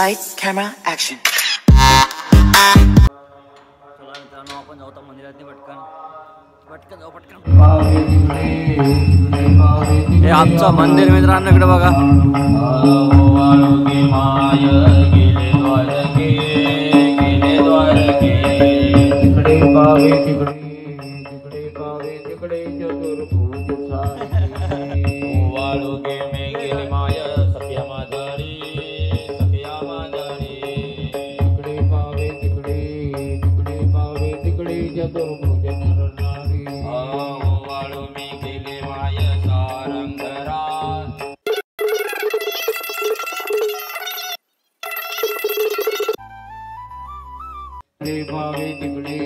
Lights, camera, action. चला मित्रांनो आपण जाऊ मंदिरात पटकन पटकन जाऊ पटकन. हे आमचं मंदिर मित्रांनो इकडे बघा. तिकडे पावे तिकडे तिकडे पावे तिकडे चतुर्भुज वाळुगे मे गेले माय सख्या माझारी सख्या माझारी. तिकडे पावे तिकडे तिकडे पावे तिकडे चतुर्भुज नरनारी. वाळू मे गेले माय सारंगरा. तिकडे पावे तिकडे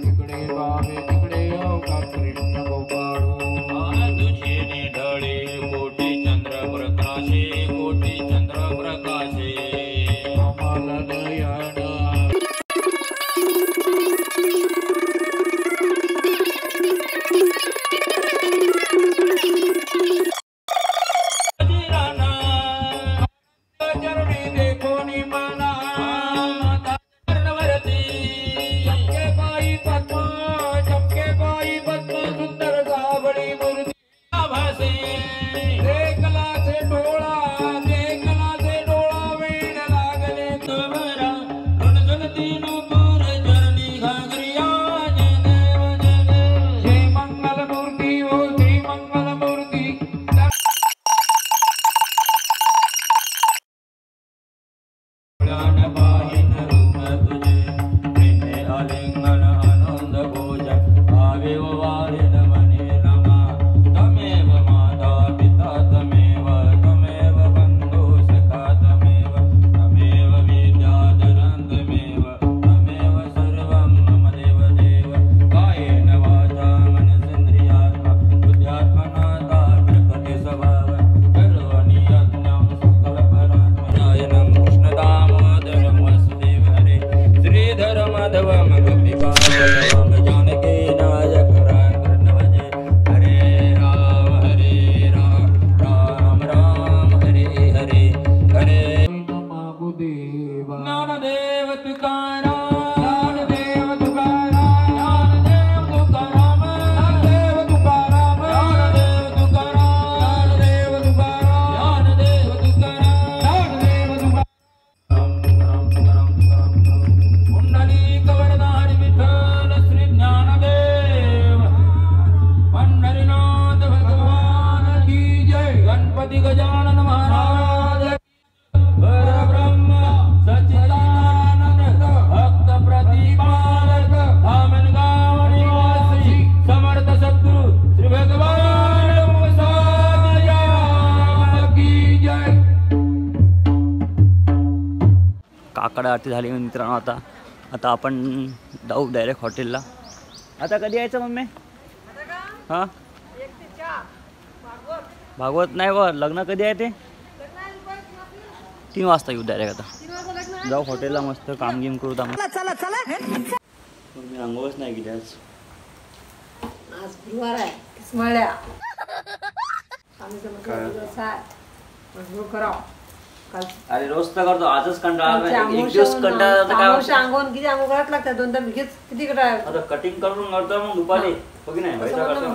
तिकडे पावे तिकडे अवघा कृष्ण गोपाळू. तुझे निढळे कोटी चंद्र प्रकाशे कोटी चंद्र प्रकाशे. आम्हाला दयाळ चरणी देखो नि मला. काकड आरती झाली मित्रांनो. आता आपण जाऊ डायरेक्ट हॉटेलला. आता कधी यायचं मम्मी? हां भागवत नाही व लग्न कधी आहे ते? 3 वाजता येऊ डायरेक्ट. आता जाऊ हॉटेलला मस्त काम गिम करू. मी अंघोळच नाही गेली आज गुरुवार आहे. अरे रोज तर करतो, आजच कंटाळा. एक दिवस कंटाळा अंगोन किती अंघोळ करायला लागतात. 2 तास किती करायला. आता कटिंग करून करतो मग दुपारी हो की नाही व्हायचं करतो.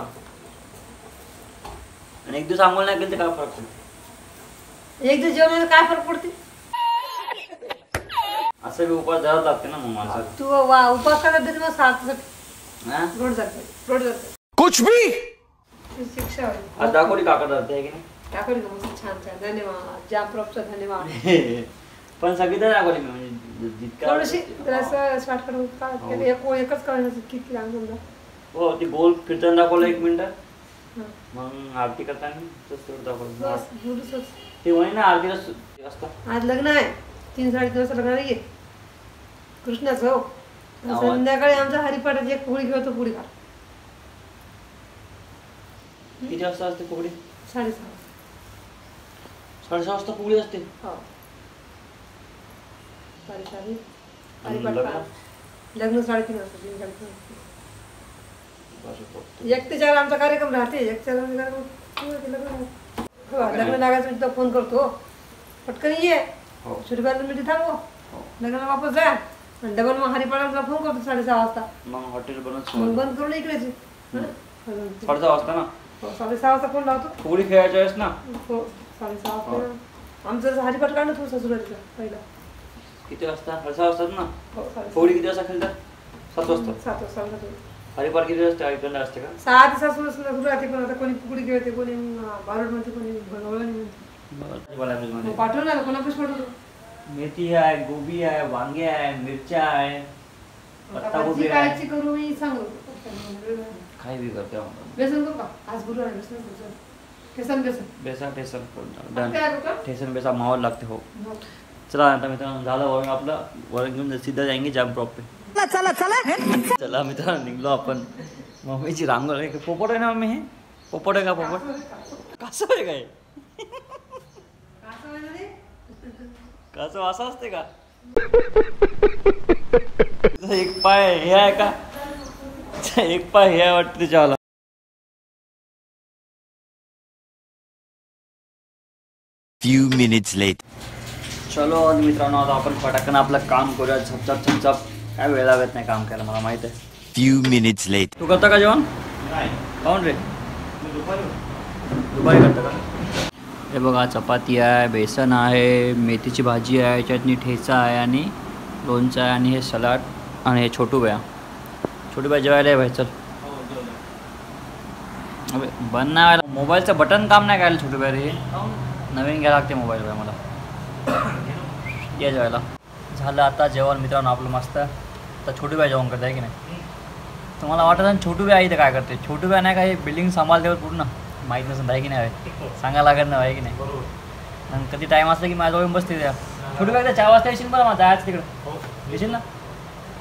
आणि एक दिवस आंघोळ नाही केली तर काय फरक पडतो? एक दिवस जेवणाला काय फरक पडते? असं बी उपास धरावं लागते ना मग माझा. तू उपास करत मग सात रोड जाते कुछ भी शिक्षा होईल. आज दाखवली काकड जाते आहे की नाही? टाकली का मस्त छान छान. धन्यवाद जामप्रॉपचा धन्यवाद. पण सगळी तर दाखवली म्हणजे जितका थोडीशी जरासं स्टार्ट करून एकच करायचं किती लागून. हो ती गोल फिरताना दाखवलं 1 मिनिट. मग आरती करताना दाखवलं ते म्हणे ना आरतीला असतं. आज लग्न आहे 3-3:30 वाजता लग्न आहे कृष्णाचं. हो संध्याकाळी आमचा हरिपाठाची एक पोळी घेतो. पोळी काढ. किती वाजता असते पोळी? 6:30. 6:30 वाजता पोळी असते. हो 6:30 हरिपाठ. लग्न 3:30 वाजता. 3-3:30 1 ते 4 आमचा कार्यक्रम राहते. 1 ते 4 कार्यक्रम लग्न लागायचं. फोन करतो पटकन ये. हो. छोटी बाई मी थांबव लग्नाला वापस जा आणि डबल मग हरिपाडाला फोन करतो 6:30 वाजता मग हॉटेल बनवत मग बंद करून इकडेच 6:30 वाजता ना 6:30 वाजता फोन लावतो फुगडी खेळायच्या वेळेस ना हो 6:30 वाजता आमचं हरिपाठ काढणं थोडं सुरुवातीचं पहिला किती वाजता 6:30 वाजतात ना हो 6:30 फुगडी किती वाजता खेळतात 7 वाजता 7 वाजता हरिपाठ किती वाजता ऐकलं असते का 6 ते 7 वाजता सुरू राहते पण आता कोणी फुगडी खेळते कोणी बारोड म्हणते कोणी भगवळणी म्हणते पाठवू ना कोणापास पाठवतो मेथी आहे गोबी आहे वांगे आहे मिरच्या आहे पत्ता गोबी आहे कायची करू मी सांगू काय बी करते बेसन करू का आज गुरुवार आहे बेसन केसन बेसन बेसन ठेसन काय करू का ठेसन बेसा मावल लागते हो चला आता मित्रांनो झालं वरण आपलं वरण घेऊन सीधा जाएंगे जाम प्रॉप पे चला मित्रांनो निघलो आपण मम्मीची रांगोळी पोपट आहे ना मम्मी हे पोपट आहे का पोपट कसं आहे काय कसं असं असते का एक पाय हे आहे का एक पाय हे वाटतं त्याच्यावाला Few minutes later. चलो मित्रांनो आता आपण पटाकन आपलं काम करूया झपझप झपझप काय वेळ लागत नाही काम करायला मला माहित आहे Few minutes later. तू करता का जेवण काऊन रे दुपारी करता का हे बघा चपाती आहे बेसन आहे मेथीची भाजी आहे चटणी ठेचा आहे आणि लोणचं आहे आणि हे सलाड आणि हे छोटू बाय जेवायला आहे भाई चल अबे बंद नाही व्हायला मोबाईलचं बटन काम नाही करायला छोटू बाय रे नवीन घ्यायला लागते मोबाईल बाय मला या जेवायला झालं आता जेवण मित्रांनो आपलं मस्त तर छोटू बाय जेवण करते आहे की नाही तुम्हाला वाटत ना छोटू बाय इथं काय करते छोटू बाय नाही काय बिल्डिंग सांभाळते पूर्ण माहीत नसेल आहे की नाही सांगायला लागत नाही आहे की नाही आणि कधी टाईम असला की माझ्याजवळ बसते त्या छोटू बाय 4 वाजता येशील बरं मला जायचं तिकडं येशील ना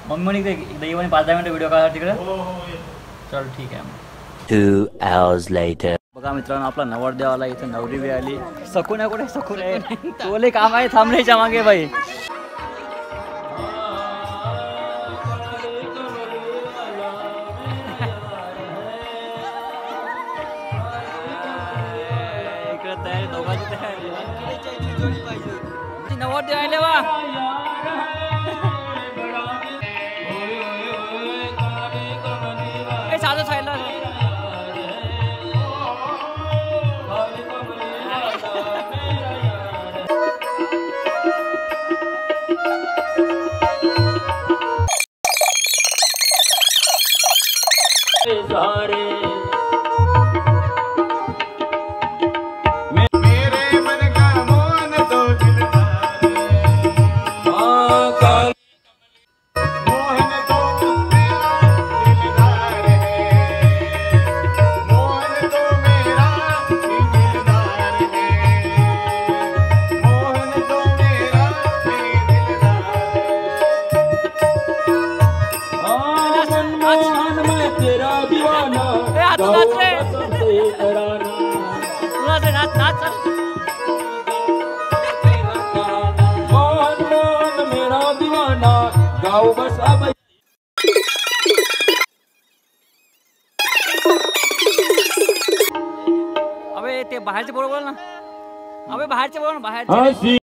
मम्मी म्हणे एकदा येऊन 5-10 मिनिटं व्हिडिओ काढा तिकडं चल ठीक आहे 2 hours later. बघा मित्रांनो आपला नवरदेव आला इथं नवरी बी आली सकून आहे कुठे सकून आहे तोले काम आहे थांबण्याच्या मागे बाई इकडे तयारी दोघांची तयारी नवरदेव आले वा साधं सायला मेरे मन का मोहन तो दिलदार मोहन तो मेरा दिलदार है मोहन तो मेरा दिलदार है मोहन तो मेरा दिलदार मैं तेरा दीवाना मेरा दीवाना गाओ बस अब अबे ते बाहेरचे बरोबर ना अबे बाहेरचे बोल ना बाहेरचे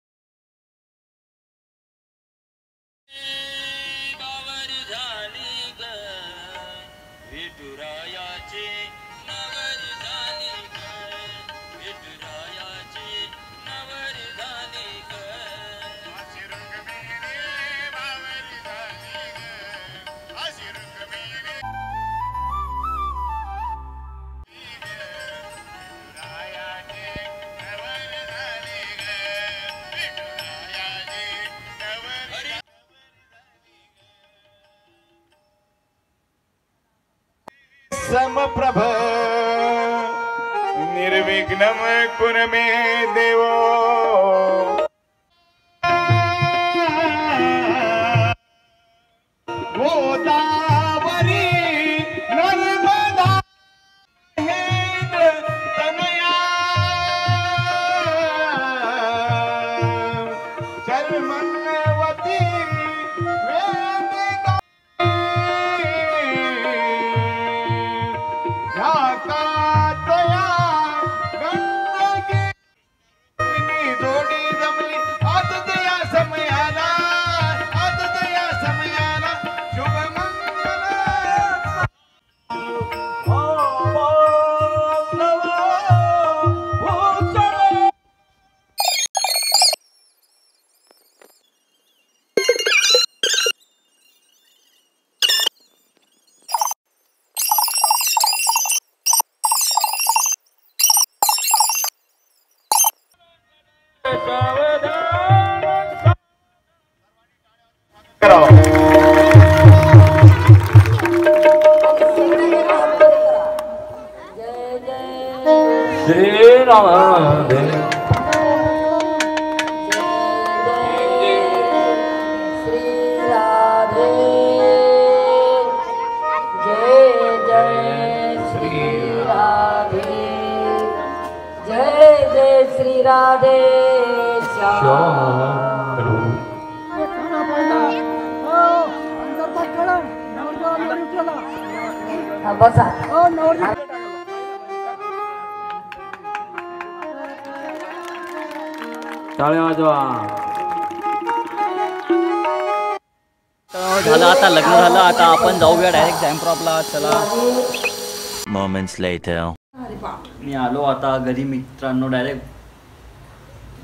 समप्रभ निर्विघ्नम कुरु मे देवो गोदावरी नर्मदा तनया चर्मन्वती जोडी जमली आज दया बसा. टाळ्या वाजवा. तर झालं आता लग्न झालं, आता आपण जाऊया डायरेक्ट जॅम्प्रॉपला. चला. Moments later. मी आलो आता घरी मित्रांनो, डायरेक्ट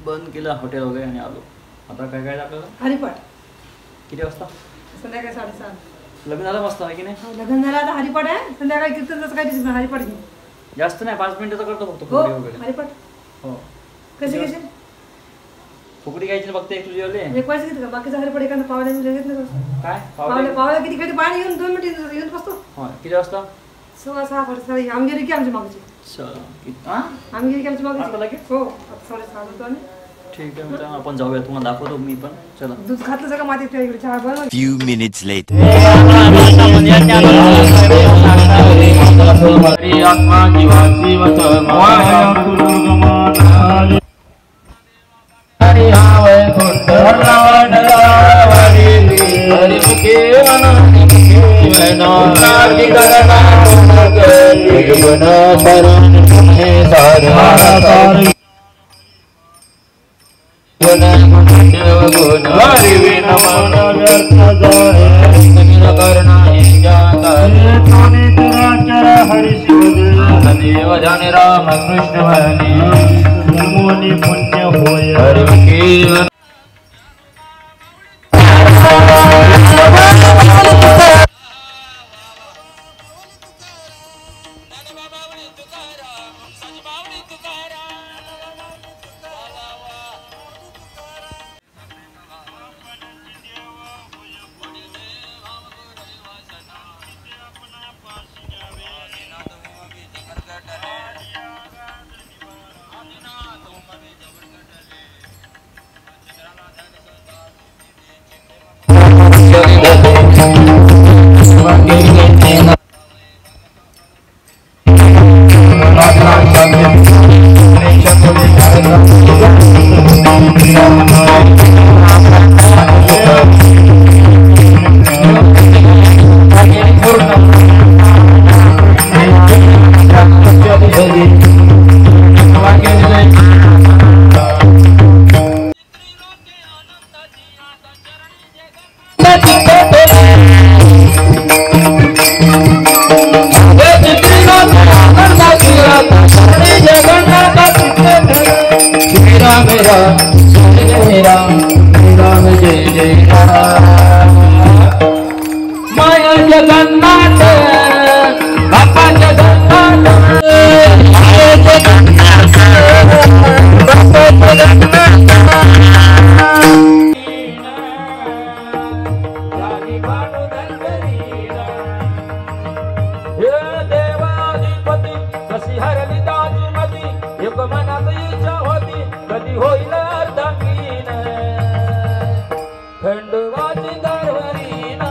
बंद केलं हॉटेल वगैरे आणि आलो. आता काय काय आपल्याला हरिपाठ किती वाजता संध्याकाळी 7:30. लग्न झालं मस्त आहे की नाही. लग्न झालं आता हरिपाठ आहे, संध्याकाळी कीर्तनच काय दिसत हरिपाठ घे. जास्त नाही 5 मिनिटाचं करतो फक्त. हो फुगडी वगैरे. हरिपाठ हो कसे कसे फुगडी घ्यायची ना फक्त एक तुझी वाले. एक वाजता घेतो का बाकीचा हरिपाठ एखादा पावल्या घेतलं का? काय पावल्या पावल्या किती खाली पाणी येऊन 2 मिनिट येऊन बसतो. हो किती वाजता 6:30 आम्ही गेली की आमच्या मागची हां आम्ही गेली की आमच्या आता मागची लगेच? हो आता 6:30 होतो आम्ही. ठीक आहे मित्रांनो, आपण जाऊया. तुम्हाला दाखवतो मी पण. चला. दूध घातलं सगळं मातीत त्या इकडे चहा बनव. Few minutes later. आत्मा जीवाची वत माया कुरुगमानाली. हरी हावय खुंड रावणरावरी हरी मुखे वनानी मुखे वनाली करना गुण परम हे सारा गुण गुण हरि विन मन व्यर्थ जाय करना हे जाता ताने चराचर हरि शिव देव जाने राम कृष्ण हरि नमोनि पुण्य होय हरि मुखे माया जगन्नाथ बापा जगन्नाथ माया जगन्नाथ बापा जगन्नाथ जानी भानु धनगरीला हे देवाधिपती कशी हरली दाजूमती एक मनात इच्छा होती कधी होईल अर्धांगीन खंडवाची गारवरीन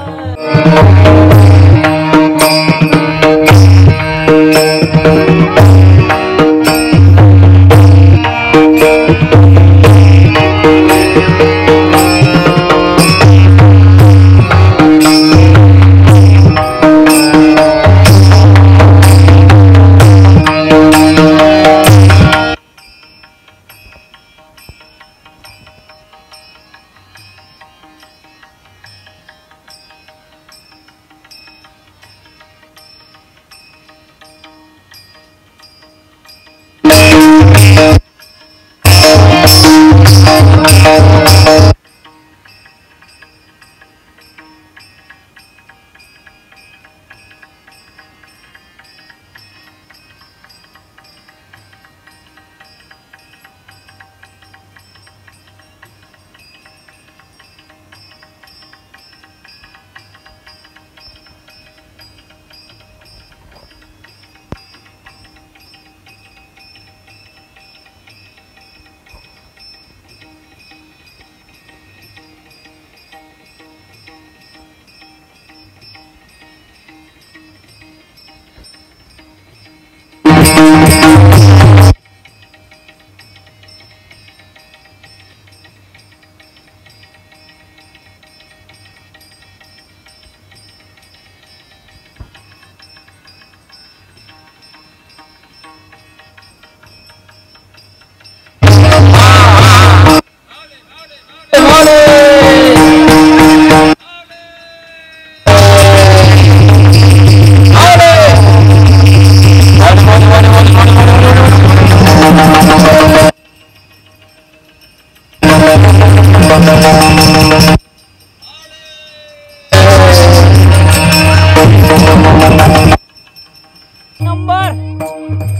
नंबर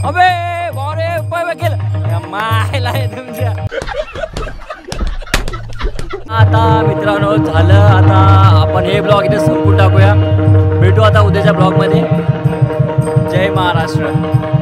अबे बारे उपाय वकील मायला तुमच्या आता मित्रांनो झालं. आता आपण हे ब्लॉग इथे संपून टाकूया. भेटू आता उद्याच्या ब्लॉगमध्ये. जय महाराष्ट्र.